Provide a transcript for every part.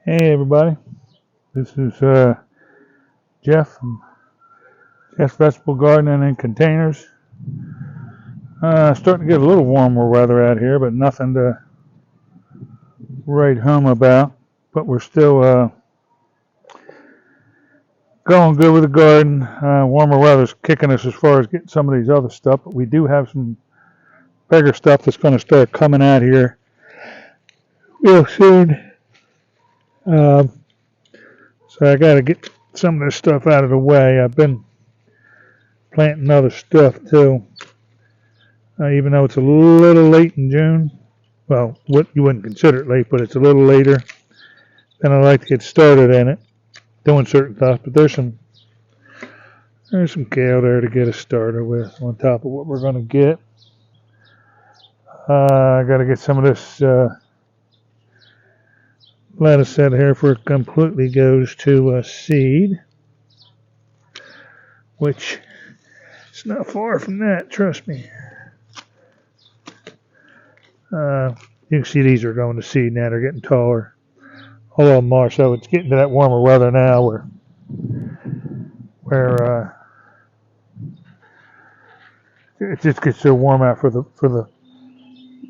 Hey everybody, this is Jeff from Jeff's Vegetable Gardening in Containers. Starting to get a little warmer weather out here, but nothing to write home about. But we're still going good with the garden. Warmer weather's kicking us as far as getting some of these other stuff, but we do have some bigger stuff that's going to start coming out here real soon. So I got to get some of this stuff out of the way. I've been planting other stuff too, even though it's a little late in June. Well, what you wouldn't consider it late, but it's a little later than I like to get started in it, doing certain stuff. But there's some kale there to get us started with on top of what we're going to get. I got to get some of this lettuce set here before it completely goes to seed, which it's not far from that, trust me. You can see these are going to seed now. They're getting taller. All of them are, so it's getting to that warmer weather now where it just gets so warm out for the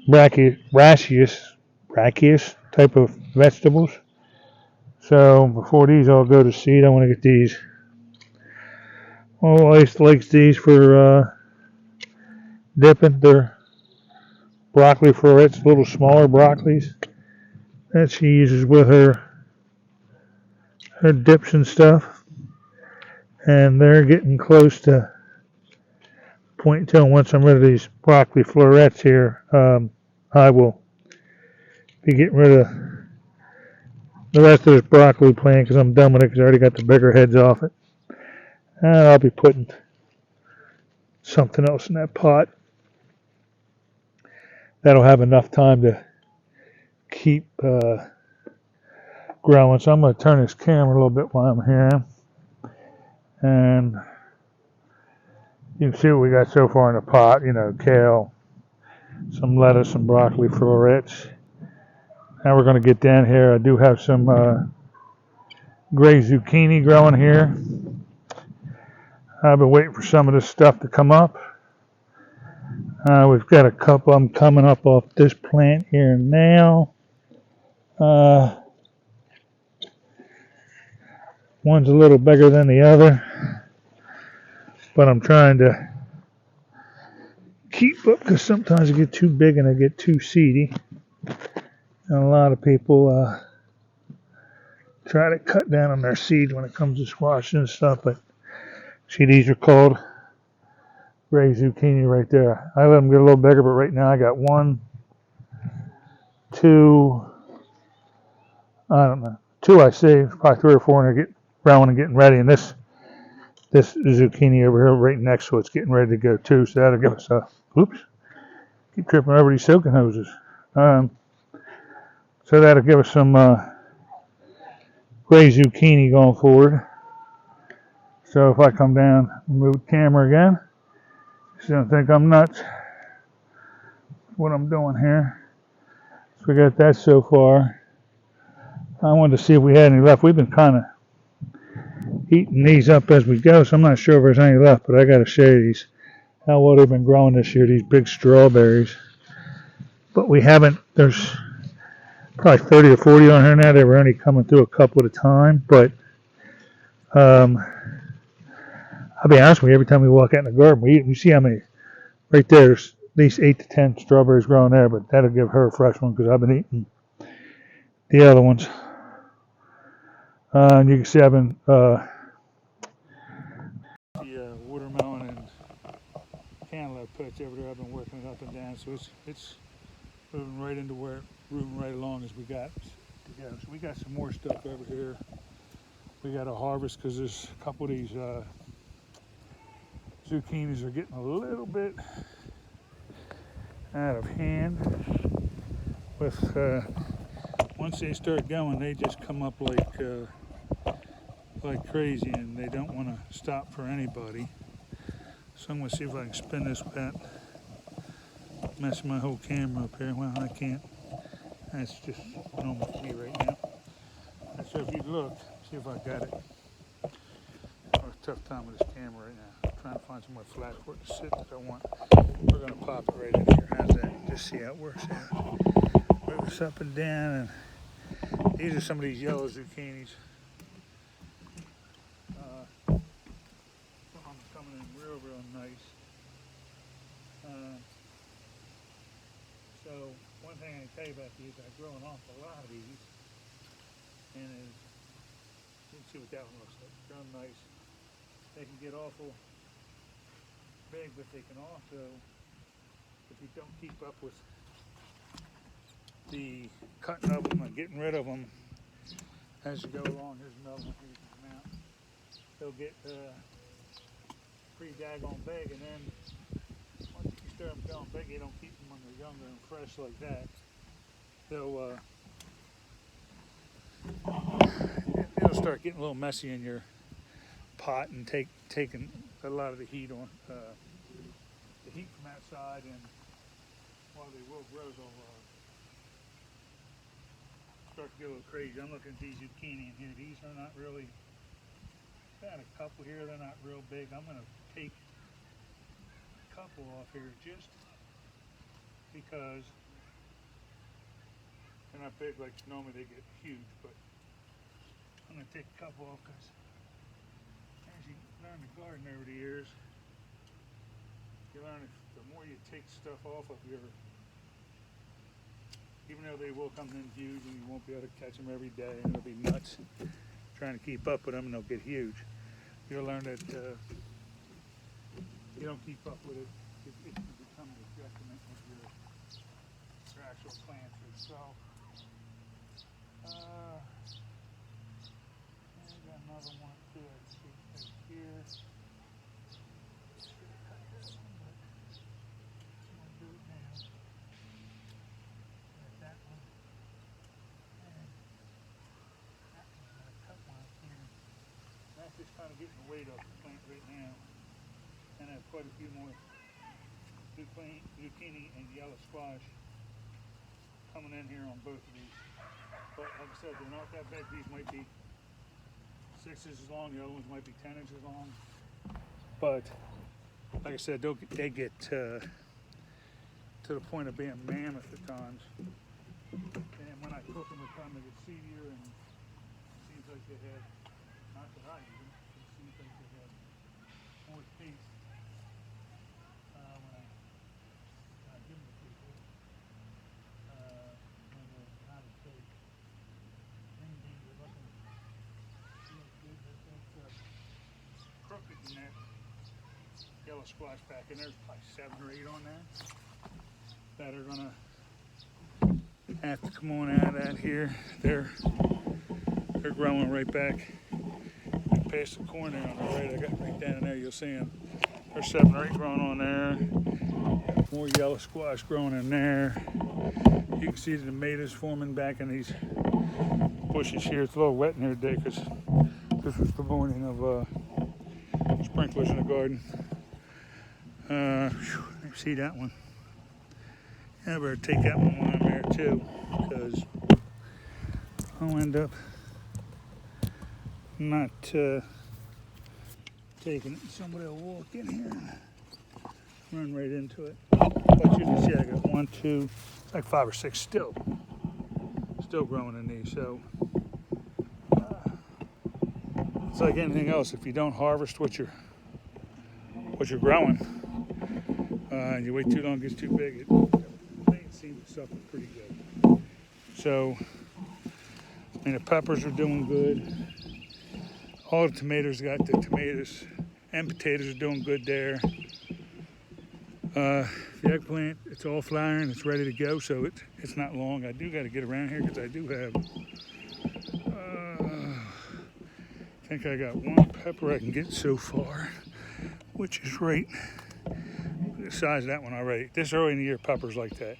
brachious type of vegetables. So before these all go to seed, I want to get these. Oh, I used to like these for dipping. They're broccoli florets, little smaller broccolis that she uses with her dips and stuff. And they're getting close to point two. Once I'm rid of these broccoli florets here, I will be getting rid of the rest of this broccoli plant because I'm done with it because I already got the bigger heads off it. And I'll be putting something else in that pot. That'll have enough time to keep growing. So I'm going to turn this camera a little bit while I'm here. And you can see what we got so far in the pot. You know, kale, some lettuce, some broccoli florets. Now we're going to get down here. I do have some gray zucchini growing here. I've been waiting for some of this stuff to come up. We've got a couple of them coming up off this plant here now. One's a little bigger than the other, but I'm trying to keep up because sometimes they get too big and they get too seedy. And a lot of people try to cut down on their seed when it comes to squash and stuff, but see, these are called gray zucchini right there. I let them get a little bigger, but right now I got 1, 2, I don't know, 2 I saved, probably 3 or 4, and they're getting growing and getting ready. And this zucchini over here right next to it's getting ready to go too, so that'll give us a, oops, keep tripping over these soaking hoses. So that'll give us some gray zucchini going forward. So if I come down and move the camera again, you don't think I'm nuts what I'm doing here. So we got that so far. I wanted to see if we had any left. We've been kind of eating these up as we go, so I'm not sure if there's any left, but I got to show you these, how well they've been growing this year, these big strawberries. But we haven't, there's probably 30 or 40 on here now. They were only coming through a couple at a time, but I'll be honest with you, every time we walk out in the garden, we eat, you see how many, right there, there's at least 8 to 10 strawberries growing there, but that'll give her a fresh one because I've been eating the other ones. And you can see I've been the watermelon and cantaloupe patch over there. I've been working it up and down, so it's moving right into where, moving right along as we got to go. So we got some more stuff over here. We got to harvest because there's a couple of these zucchinis are getting a little bit out of hand. With once they start going, they just come up like crazy, and they don't want to stop for anybody. So I'm going to see if I can spin this without messing my whole camera up here. Well, I can't. That's just normal for me right now. if you look, see if I got it. I have a tough time with this camera right now. I'm trying to find somewhere flat for it to sit that I want. We're gonna pop it right in here. How's that? Just see how it works out. Move this up and down, and these are some of these yellow zucchinis. Some of them coming in real nice. So one thing I can tell you about these, I grow an awful lot of these, and you can see what that one looks like. Real nice. They can get awful big, but they can also, if you don't keep up with the cutting of them and getting rid of them as you go along, here's another one here you can come out. They'll get pretty daggone big, and then once you start them going big, you don't keep them when they're younger and fresh like that. They'll it'll start getting a little messy in your pot and taking a lot of the heat on the heat from that side, and while they will grow, they'll start to get a little crazy. I'm looking at these zucchini in here. These are not really, got a couple here, they're not real big. I'm going to take a couple off here just because they're not big like normally they get huge, but I'm going to take a couple off because as you learn to garden over the years, you learn the more you take stuff off of your, even though they will come in huge and you won't be able to catch them every day and it'll be nuts trying to keep up with them and they'll get huge. You'll learn that you don't keep up with it, it can become a detriment of your actual plants. So, I got another one too. I see right here. Should have cut this one, but I'm going to do it now. Got that one. And that one's going to cut one here. That's just kind of getting the weight off the plant right now. And I have quite a few more zucchini and yellow squash coming in here on both of these. But like I said, they're not that big. These might be 6 inches long, the other ones might be 10 inches long. But like I said, they get to the point of being mammoth at times. And when I cook them, they get seedier, and it seems like they have, not that I eat them, it seems like they have more taste when I give them to people. When they're not as big. Green beans are looking good. That's crooked in that yellow squash pack, and there's probably 7 or 8 on that are gonna have to come on out of that here. They're growing right back past the corn there on the right. I got right down in there, you'll see them. There's 7 or 8 growing on there. Got more yellow squash growing in there. You can see the tomatoes forming back in these bushes here. It's a little wet in here today because this was the morning of sprinklers in the garden. You see that one? I better take that one while I'm there too, because I'll end up not taking it. Somebody will walk in here and run right into it. But you can see I got 1, 2, it's like 5 or 6 still growing in these. So it's like anything else. If you don't harvest what you're growing, and you wait too long, it gets too big. It seems to suffer pretty good. So, I mean, the peppers are doing good. All the tomatoes got the tomatoes and potatoes are doing good there. The eggplant, it's all flowering, it's ready to go, so it's not long. I do got to get around here because I do have, I think I got 1 pepper I can get so far, which is right the size of that one already. This early in the year, peppers like that.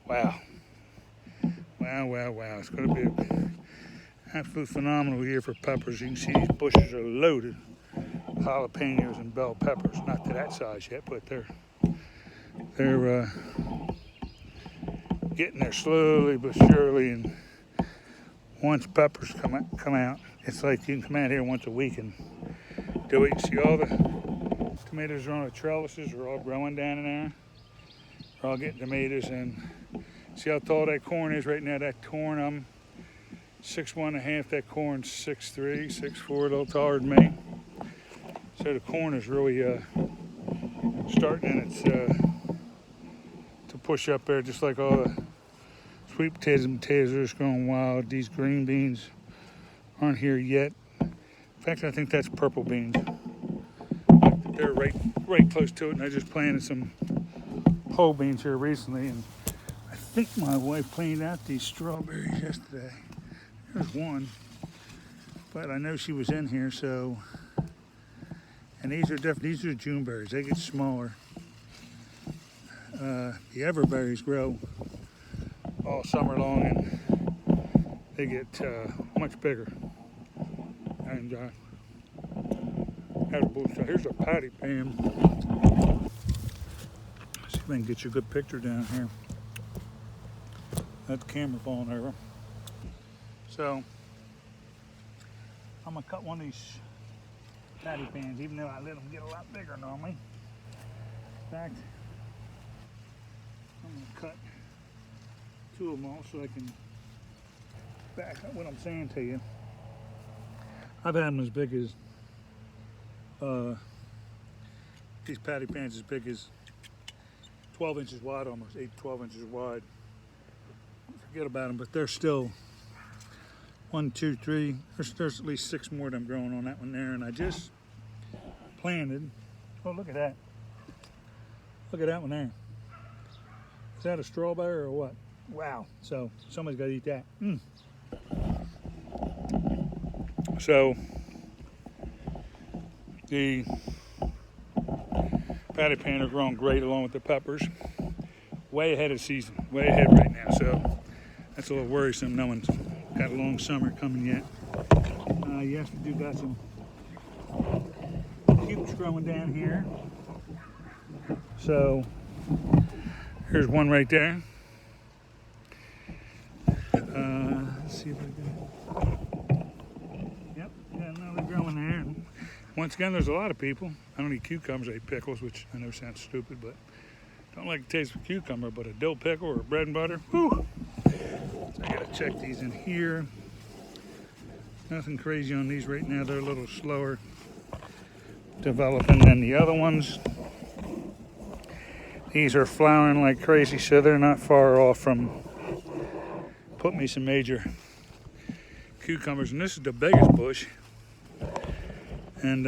Wow. Wow. It's going to be an absolute phenomenal year for peppers. You can see these bushes are loaded with jalapeños and bell peppers. Not to that size yet, but they're getting there slowly but surely. And once peppers come out, it's like you can come out here once a week and do it. You see all the tomatoes are on the trellises, are all growing down in there. We're all getting tomatoes, and see how tall that corn is right now. That corn, I'm 6'1.5". That corn's 6'3", 6'4", a little taller than me. So the corn is really starting its to push up there, just like all the sweet potatoes and potatoes are just going wild. These green beans aren't here yet. In fact, I think that's purple beans. They're right close to it, and I just planted some pole beans here recently, and I think my wife planted out these strawberries yesterday. There's one, but I know she was in here, so. And these are different. These are June berries. They get smaller. The everberries grow all summer long, and they get much bigger. And here's a patty pan. See if I can get you a good picture down here. That camera falling over. So I'm gonna cut one of these patty pans, even though I let them get a lot bigger normally. In fact, I'm gonna cut 2 of them off so I can back up what I'm saying to you. I've had them as big as these patty pans, as big as 12 inches wide, almost 8 to 12 inches wide. Forget about them, but they're still 1, 2, 3. There's at least 6 more of them growing on that one there, and I just planted. Oh, look at that! Look at that one there. Is that a strawberry or what? Wow! So somebody's got to eat that. So the patty pan are growing great along with the peppers. Way ahead of season. Way ahead right now. So that's a little worrisome. No one's got a long summer coming yet. Yes, we do got some cubes growing down here. So here's one right there. Let's see if I can. Yep, got another growing there. And once again, there's a lot of people. I don't eat cucumbers, I eat pickles, which I know sounds stupid, but don't like the taste of a cucumber, but a dill pickle or bread and butter, whew. So I gotta check these in here. Nothing crazy on these right now. They're a little slower developing than the other ones. These are flowering like crazy, so they're not far off from put me some major cucumbers. And this is the biggest bush. And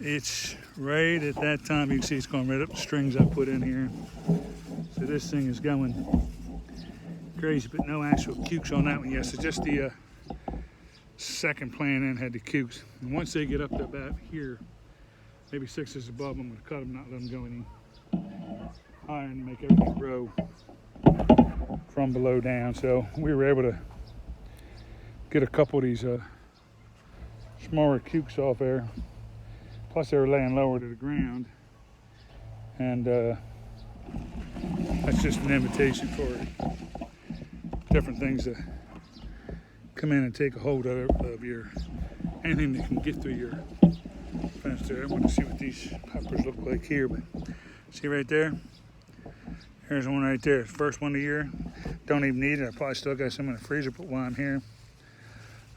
it's right at that time. You can see it's going right up the strings I put in here. So this thing is going crazy, but no actual cukes on that one yet. So just the second plant in had the cukes. And once they get up to about here, maybe 6 inches above, I'm going to cut them, not let them go any higher, and make everything grow from below down. So we were able to get a couple of these smaller cukes off there. Plus they were laying lower to the ground. And that's just an invitation for different things to come in and take a hold of your, anything that can get through your fence there. I want to see what these peppers look like here, but see right there? There's one right there, first one of the year. Don't even need it, I probably still got some in the freezer, but while I'm here, I'm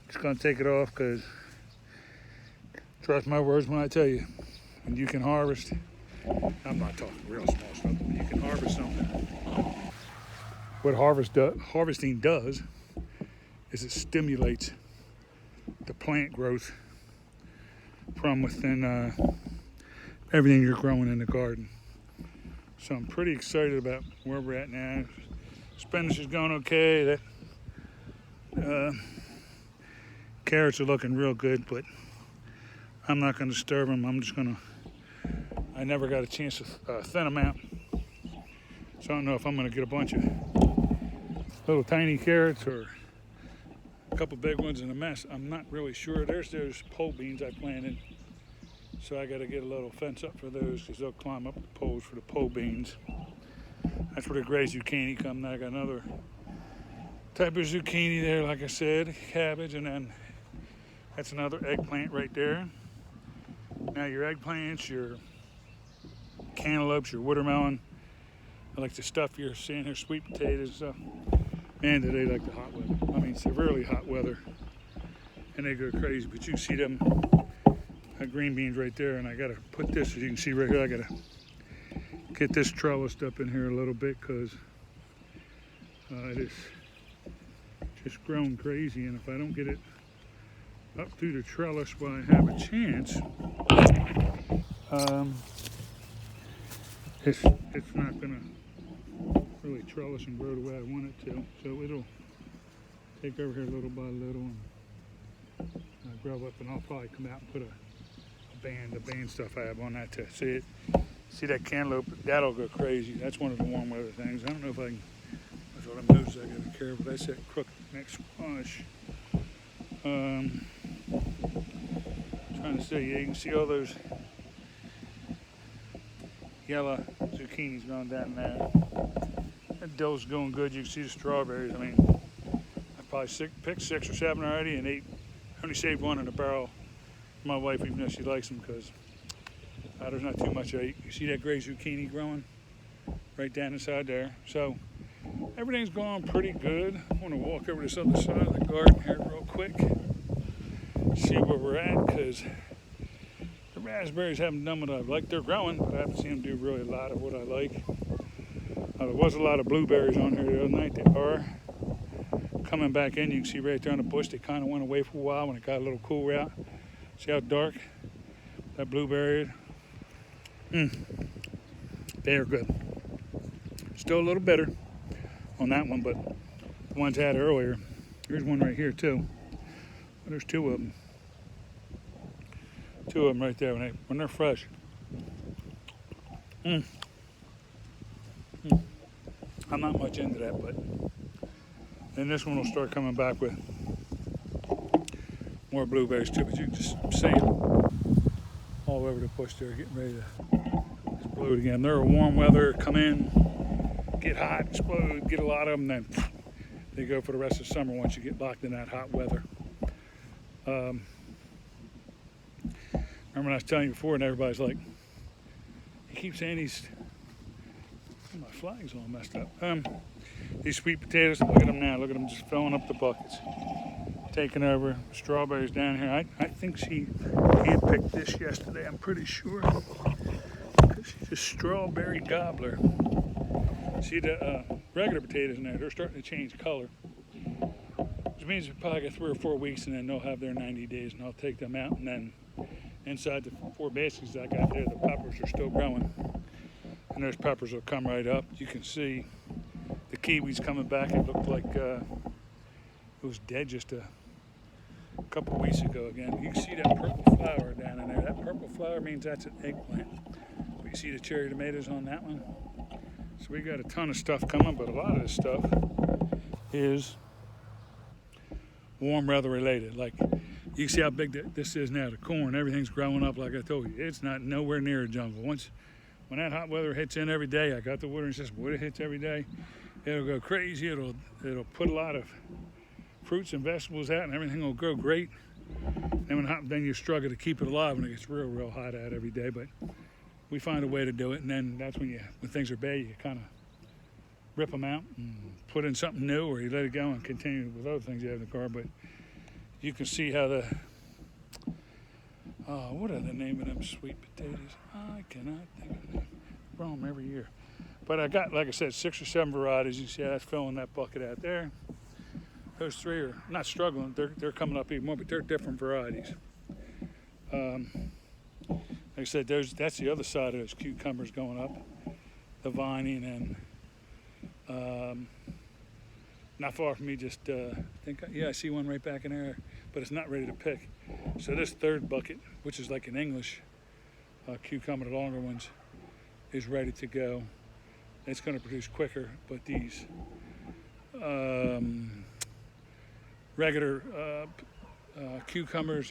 just gonna take it off, because trust my words when I tell you, when you can harvest, I'm not talking real small stuff, but you can harvest something. What harvesting does is it stimulates the plant growth from within everything you're growing in the garden. So I'm pretty excited about where we're at now. Spinach is going okay. That carrots are looking real good, but I'm not going to disturb them. I'm just going to, I never got a chance to thin them out. So I don't know if I'm going to get a bunch of little tiny carrots or a couple big ones in a mess. I'm not really sure. There's those pole beans I planted. So I got to get a little fence up for those, because they'll climb up the poles for the pole beans. That's where the gray zucchini come. Now I got another type of zucchini there, like I said, cabbage, and then that's another eggplant right there. Now your eggplants, your cantaloupes, your watermelon, I like the stuff you're seeing here, sweet potatoes and stuff. Man, do they like the hot weather. I mean, severely hot weather. And they go crazy, but you can see them green beans right there, and I gotta put this, as you can see right here, I gotta get this trellised up in here a little bit because it is just grown crazy, and if I don't get it up through the trellis while I have a chance, it's not gonna really trellis and grow the way I want it to. So it'll take over here little by little and grow up, and I'll probably come out and put the band stuff I have on that to see it. See that cantaloupe? That'll go crazy. That's one of the warm weather things. I don't know if I can. That's what I'm noticing. I gotta be careful. That's that crooked neck squash. Trying to see. Yeah, you can see all those yellow zucchinis going down there. That dill's going good. You can see the strawberries. I mean, I probably picked 6 or 7 already, and only saved one in a barrel for my wife, even though she likes them, because there's not too much I eat. You see that gray zucchini growing right down inside there. So everything's going pretty good. I want to walk over to this other side of the garden here real quick, see where we're at, because the raspberries haven't done what I like. They're growing, but I haven't seen them do really a lot of what I like. There was a lot of blueberries on here the other night. They are coming back in. You can see right there on the bush, they kind of went away for a while when it got a little cooler out. See how dark that blueberry is? They are good. Still a little bitter on that one, but the ones I had earlier. Here's one right here too. Well, there's 2 of them. 2 of them right there when they're fresh. I'm not much into that, but then this one will start coming back with more blueberries too. But you can just see them all over the bush there, getting ready to explode again. They're a warm weather, come in, get hot, explode, get a lot of them, then they go for the rest of the summer once you get locked in that hot weather. Remember when I was telling you before, and everybody's like, he keeps saying my flag's all messed up. These sweet potatoes, look at them now. Look at them just filling up the buckets. Taking over. Strawberries down here. I think she hand-picked this yesterday, I'm pretty sure. Because she's a strawberry gobbler. See the regular potatoes in there, they're starting to change color. Which means we probably got 3 or 4 weeks, and then they'll have their 90 days, and I'll take them out. And then inside the 4 baskets I got there, the peppers are still growing. And those peppers will come right up. You can see the kiwis coming back. It looked like it was dead just a couple of weeks ago again. You can see that purple flower down in there. That purple flower means that's an eggplant. But you see the cherry tomatoes on that one. So we got a ton of stuff coming, but a lot of this stuff is warm weather related. Like you can see how big this is now. The corn, everything's growing up like I told you. It's not nowhere near a jungle. When that hot weather hits in every day, I got the watering system. When it hits every day, it'll go crazy. It'll put a lot of fruits and vegetables out, and everything will grow great. And then you struggle to keep it alive when it gets real hot out every day. But we find a way to do it, and then that's when things are bad, you kind of rip them out and put in something new, or you let it go and continue with other things you have in the car. But you can see how what are the name of them sweet potatoes? I cannot think of them. Grow them every year. But I got, like I said, 6 or 7 varieties. You can see how that's filling that bucket out there. Those 3 are not struggling. They're coming up even more, but they're different varieties. Like I said, that's the other side of those cucumbers going up. The vining, and not far from me, just I see one right back in there, but it's not ready to pick. So this 3rd bucket, which is like an English cucumber, the longer ones, is ready to go. It's going to produce quicker, but these regular cucumbers,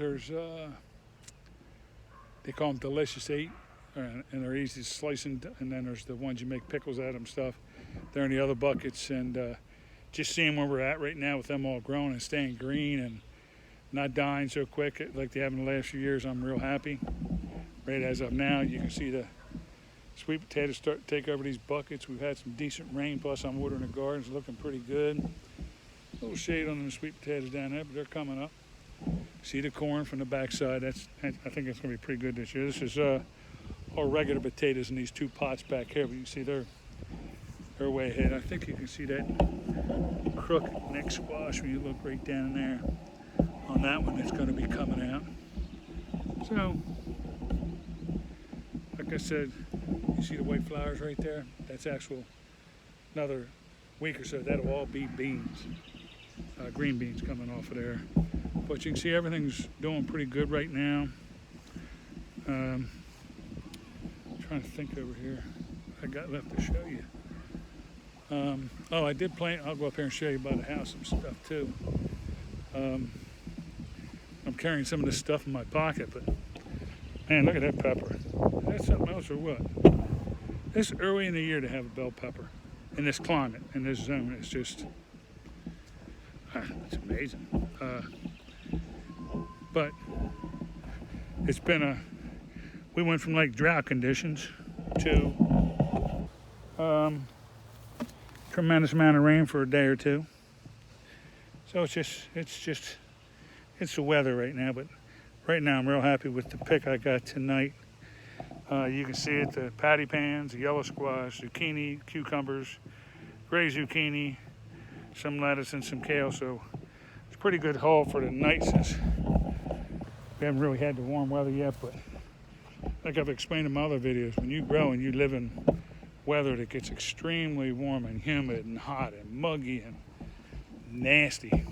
they call them delicious 8, and they're easy slicing. And then there's the ones you make pickles out of and stuff. They're in the other buckets, and just seeing where we're at right now with them all growing and staying green and not dying so quick like they have in the last few years, I'm real happy. Right as of now, you can see the sweet potatoes start to take over these buckets. We've had some decent rain, plus I'm watering the gardens, looking pretty good. A little shade on the sweet potatoes down there, but they're coming up. See the corn from the backside. I think it's going to be pretty good this year. This is all regular potatoes in these 2 pots back here, but you can see they're way ahead. I think you can see that crooked neck squash when you look right down there. On that one, it's going to be coming out. So, like I said, you see the white flowers right there? That's another week or so, that'll all be beans, green beans coming off of there. But you can see everything's doing pretty good right now. I'm trying to think over here what I got left to show you. I did plant, I'll go up here and show you by the house some stuff too. I'm carrying some of this stuff in my pocket, but man, look at that pepper. That's something else or what? It's early in the year to have a bell pepper in this climate, in this zone. It's just, it's amazing. But it's been we went from like drought conditions to tremendous amount of rain for a day or two. So it's the weather right now, but right now I'm real happy with the pick I got tonight. You can see it, the patty pans, the yellow squash, zucchini, cucumbers, gray zucchini, some lettuce and some kale. So it's a pretty good haul for the night since we haven't really had the warm weather yet, but like I've explained in my other videos, when you grow and you live in weather that gets extremely warm and humid and hot and muggy and nasty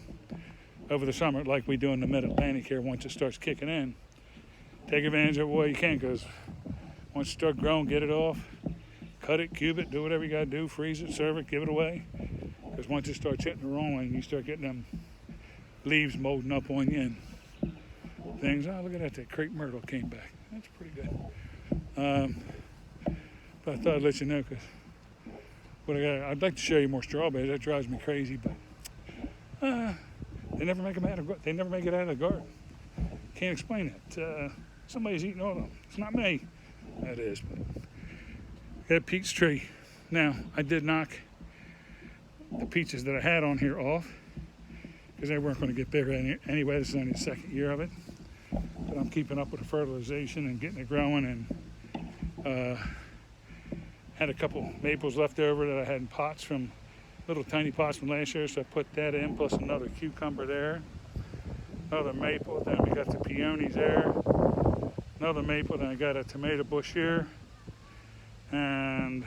over the summer, like we do in the mid-Atlantic here, once it starts kicking in, take advantage of it while you can, because once you start growing, get it off, cut it, cube it, do whatever you got to do, freeze it, serve it, give it away, because once it starts hitting the wrong way, you start getting them leaves molding up on you and things. Oh, look at that crepe myrtle came back. That's pretty good. But I thought I'd let you know, because I'd like to show you more strawberries. That drives me crazy, but they never make them they never make it out of the garden. Can't explain it. Somebody's eating all of them. It's not me. That is. But that peach tree. Now, I did knock the peaches that I had on here off because they weren't going to get bigger anyway. This is only the second year of it. But I'm keeping up with the fertilization and getting it growing, and had a couple maples left over that I had in pots from little tiny pots from last year, so I put that in, plus another cucumber there, another maple, then we got the peonies there, another maple, then I got a tomato bush here, and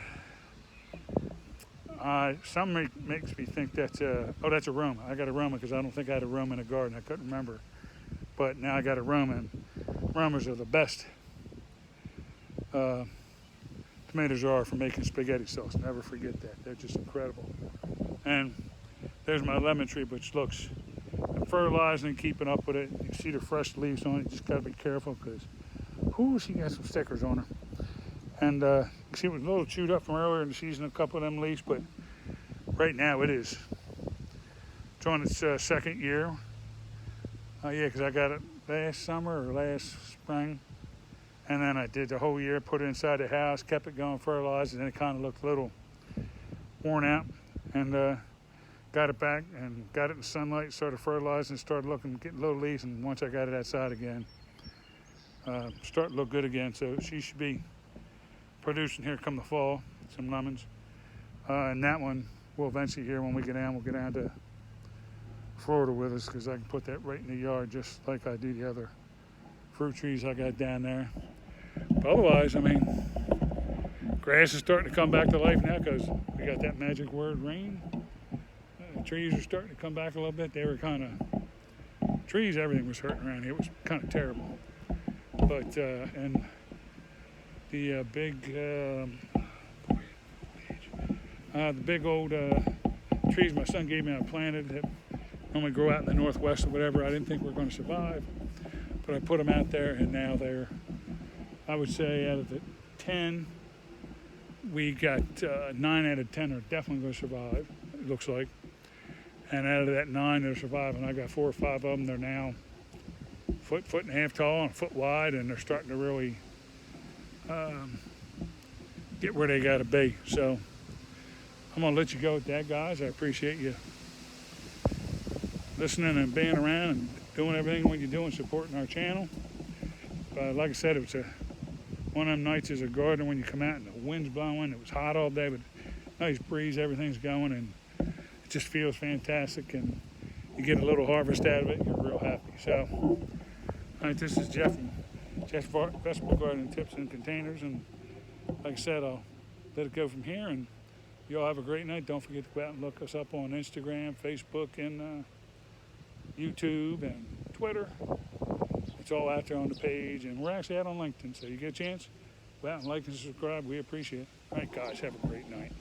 something makes me think that's that's aroma. I got aroma because I don't think I had aroma in the garden. I couldn't remember, but now I got aroma, and aromas are the best tomatoes are for making spaghetti sauce. Never forget that. They're just incredible. And there's my lemon tree, which looks, I'm fertilizing and keeping up with it. You see the fresh leaves on it. You just got to be careful because, she got some stickers on her. And you see it was a little chewed up from earlier in the season, a couple of them leaves, but right now it is. It's on its second year. Because I got it last summer or last spring. And then I did the whole year, put it inside the house, kept it going, fertilized, and then it kind of looked a little worn out. And got it back and got it in sunlight, started fertilizing, started getting little leaves, and once I got it outside again, started to look good again. So she should be producing here come the fall, some lemons. And that one will eventually here when we get down, we'll get down to Florida with us, because I can put that right in the yard just like I do the other fruit trees I got down there. But otherwise, I mean, grass is starting to come back to life now because we got that magic word, rain. The trees are starting to come back a little bit. They were kind of, trees, everything was hurting around here. It was kind of terrible. But, and the big old trees my son gave me, I planted that normally grow out in the northwest or whatever, I didn't think we were going to survive. But I put them out there, and now they're, I would say out of the 10, we got 9 out of 10 are definitely going to survive, it looks like. And out of that 9 that are surviving, I got 4 or 5 of them. They're now foot and a half tall and a foot wide, and they're starting to really get where they got to be. So I'm going to let you go with that, guys. I appreciate you listening and being around and doing everything what you're doing, supporting our channel. Like I said, it was one of them nights as a gardener when you come out and the wind's blowing. It was hot all day, but nice breeze, everything's going, and it just feels fantastic, and you get a little harvest out of it, you're real happy. So, all right, this is Jeff from Jeff's Vegetable Gardening Tips and Containers, and like I said, I'll let it go from here, and you all have a great night. Don't forget to go out and look us up on Instagram, Facebook, and YouTube, and Twitter. It's all out there on the page, and we're actually out on LinkedIn, so you get a chance, go out and like and subscribe. We appreciate it. All right, guys, have a great night.